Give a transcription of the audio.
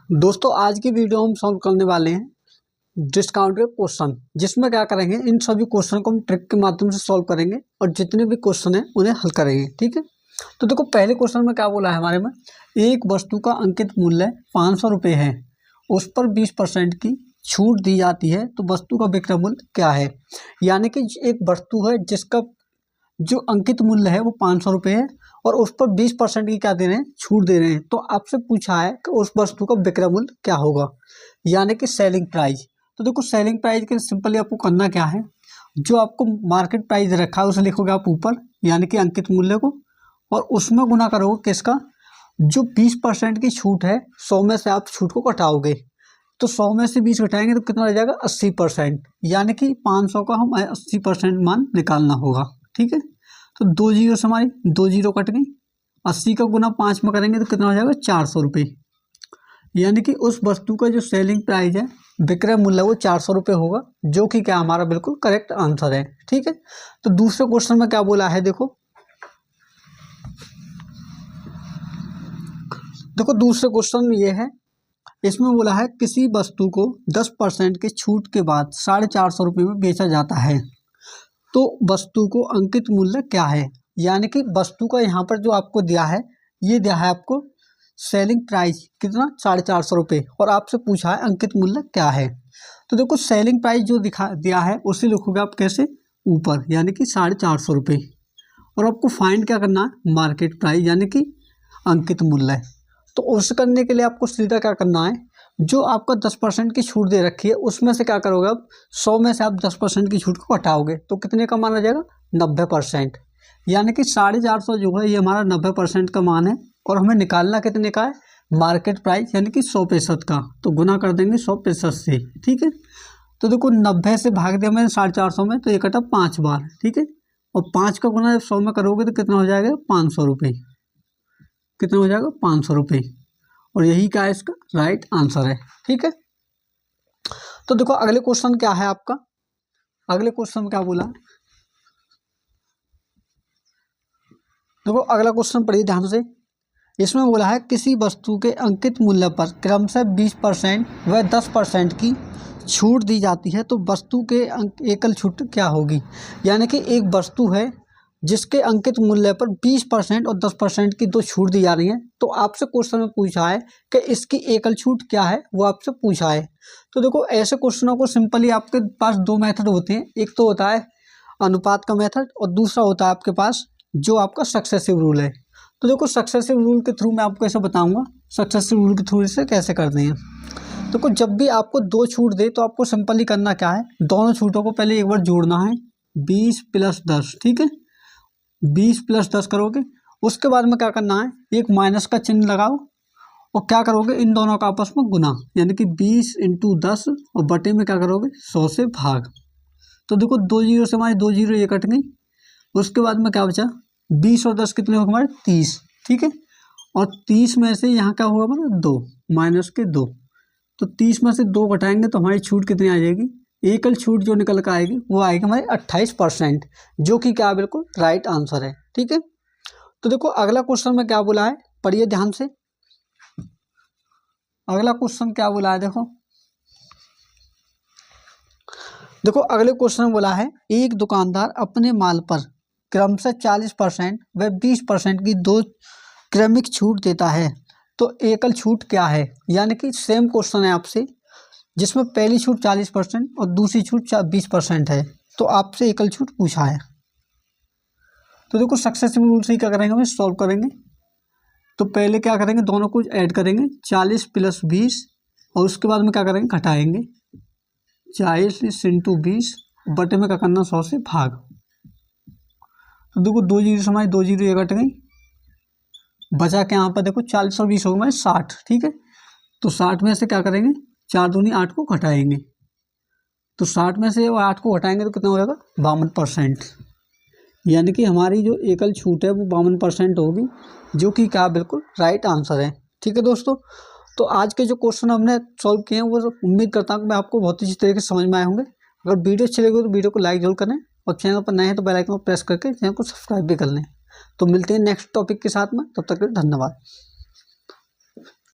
दोस्तों आज की वीडियो हम सॉल्व करने वाले हैं डिस्काउंट के क्वेश्चन, जिसमें क्या करेंगे, इन सभी क्वेश्चन को हम ट्रिक के माध्यम से सॉल्व करेंगे और जितने भी क्वेश्चन हैं उन्हें हल करेंगे। ठीक है, तो देखो पहले क्वेश्चन में क्या बोला है हमारे में, एक वस्तु का अंकित मूल्य 500 रुपये है, उस पर 20% की छूट दी जाती है, तो वस्तु का विक्रय मूल्य क्या है। यानी कि एक वस्तु है जिसका जो अंकित मूल्य है वो 500 रुपये है और उस पर 20% की क्या दे रहे हैं, छूट दे रहे हैं। तो आपसे पूछा है कि उस वस्तु का विक्रय मूल्य क्या होगा, यानी कि सेलिंग प्राइस। तो देखो सेलिंग प्राइस के सिंपली आपको करना क्या है, जो आपको मार्केट प्राइस रखा है उसे लिखोगे आप ऊपर, यानी कि अंकित मूल्य को, और उसमें गुना करोगे किसका, जो 20% की छूट है, 100 में से आप छूट को घटाओगे, तो 100 में से 20 घटाएंगे तो कितना रह जाएगा, 80%। यानी कि 500 का हम 80% मान निकालना होगा। ठीक है, तो 2 जीरो से हमारी 2 जीरो कट गई, 80 का गुना 5 में करेंगे तो कितना हो जाएगा, 400 रुपये। यानी कि उस वस्तु का जो सेलिंग प्राइस है, विक्रय मूल्य, वो 400 रुपये होगा, जो कि क्या हमारा बिल्कुल करेक्ट आंसर है। ठीक है, तो दूसरे क्वेश्चन में क्या बोला है, देखो दूसरे क्वेश्चन ये है, इसमें बोला है किसी वस्तु को 10% के छूट के बाद 450 रुपये में बेचा जाता है, तो वस्तु को अंकित मूल्य क्या है। यानी कि वस्तु का यहाँ पर जो आपको दिया है, ये दिया है आपको सेलिंग प्राइस कितना, 450 रुपये, और आपसे पूछा है अंकित मूल्य क्या है। तो देखो सेलिंग प्राइस जो दिया है उसे लिखोगे आप कैसे, ऊपर, यानी कि 450 रुपये, और आपको फाइंड क्या करना है, मार्केट प्राइस, यानी कि अंकित मूल्य। तो उस करने के लिए आपको सीधा क्या करना है, जो आपका 10% की छूट दे रखी है उसमें से क्या करोगे आप, 100 में से आप 10% की छूट को हटाओगे तो कितने का मान आ जाएगा, 90%। यानी कि 450 जो है ये हमारा 90% का मान है, और हमें निकालना कितने का है, मार्केट प्राइस, यानी कि 100% का, तो गुना कर देंगे 100% से। ठीक है, तो देखो 90 से भाग दिया मैंने 450 में, तो ये कटा 5 बार। ठीक है, और 5 का गुना जब 100 में करोगे तो कितना हो जाएगा, 500 रुपये। कितना हो जाएगा, 500 रुपये, और यही क्या है, इसका राइट आंसर है। ठीक है, तो देखो अगले क्वेश्चन क्या है आपका, अगले क्वेश्चन में क्या बोला, देखो अगला क्वेश्चन पढ़िए ध्यान से। इसमें बोला है किसी वस्तु के अंकित मूल्य पर क्रमशः 20% व 10% की छूट दी जाती है, तो वस्तु के एकल छूट क्या होगी। यानी कि एक वस्तु है जिसके अंकित मूल्य पर 20% और 10% की दो छूट दी जा रही है, तो आपसे क्वेश्चन में पूछा है कि इसकी एकल छूट क्या है, वो आपसे पूछा है। तो देखो ऐसे क्वेश्चनों को सिंपली आपके पास दो मेथड होते हैं, एक तो होता है अनुपात का मेथड और दूसरा होता है आपके पास जो आपका सक्सेसिव रूल है। तो देखो सक्सेसिव रूल के थ्रू मैं आपको ऐसे बताऊंगा, सक्सेसिव रूल के थ्रू इसे कैसे करते हैं। देखो जब भी आपको दो छूट दे तो आपको सिंपली करना क्या है, दोनों छूटों को पहले एक बार जोड़ना है, 20 + 10। ठीक है, 20 + 10 करोगे, उसके बाद में क्या करना है, एक माइनस का चिन्ह लगाओ और क्या करोगे, इन दोनों का आपस में गुना, यानी कि 20 × 10 और बटे में क्या करोगे, 100 से भाग। तो देखो 2 जीरो से हमारी 2 जीरो ये कट गई, उसके बाद में क्या बचा, 20 और 10 कितने हो हमारे, 30। ठीक है, और 30 में से यहाँ क्या होगा हमारा, 2, माइनस के 2, तो 30 में से 2 घटाएंगे तो हमारी छूट कितनी आ जाएगी, एकल छूट जो निकल कर आएगी वो आएगी हमारी 28%, जो कि क्या बिल्कुल राइट आंसर है। ठीक है, तो देखो अगला क्वेश्चन में क्या बोला है, पढ़िए ध्यान से। अगला क्वेश्चन क्या बोला है, देखो अगले क्वेश्चन में बोला है एक दुकानदार अपने माल पर क्रमशः 40% व 20% की दो क्रमिक छूट देता है, तो एकल छूट क्या है। यानी कि सेम क्वेश्चन है आपसे, जिसमें पहली छूट 40% और दूसरी छूट 20% है, तो आपसे एकल छूट पूछा है। तो देखो सक्सेसिव रूल से क्या करेंगे, हम सॉल्व करेंगे। तो पहले क्या करेंगे, दोनों को ऐड करेंगे, 40 + 20, और उसके बाद में क्या करेंगे, घटाएंगे, 40 × 20 बटे में क्या करना, 100 से भाग। तो देखो 2 जीरो से हमारी 2 जीरो ये कट गई, बचा के यहाँ पर देखो 40 और 20 हो गए 60। ठीक है, तो 60 में से क्या करेंगे, 4 दूनी 8 को घटाएंगे, तो 60 में से 8 को घटाएंगे तो कितना हो जाएगा, 52%। यानी कि हमारी जो एकल छूट है वो 52% होगी, जो कि क्या बिल्कुल राइट आंसर है। ठीक है दोस्तों, तो आज के जो क्वेश्चन हमने सॉल्व किए हैं वो उम्मीद करता हूँ कि मैं आपको बहुत अच्छी तरीके से समझ में आए होंगे। अगर वीडियो अच्छी लगी तो वीडियो को लाइक जरूर करें, और चैनल पर नए हैं तो बेल आइकन को प्रेस करके चैनल को सब्सक्राइब भी कर लें। तो मिलते हैं नेक्स्ट टॉपिक के साथ में, तब तक के लिए धन्यवाद।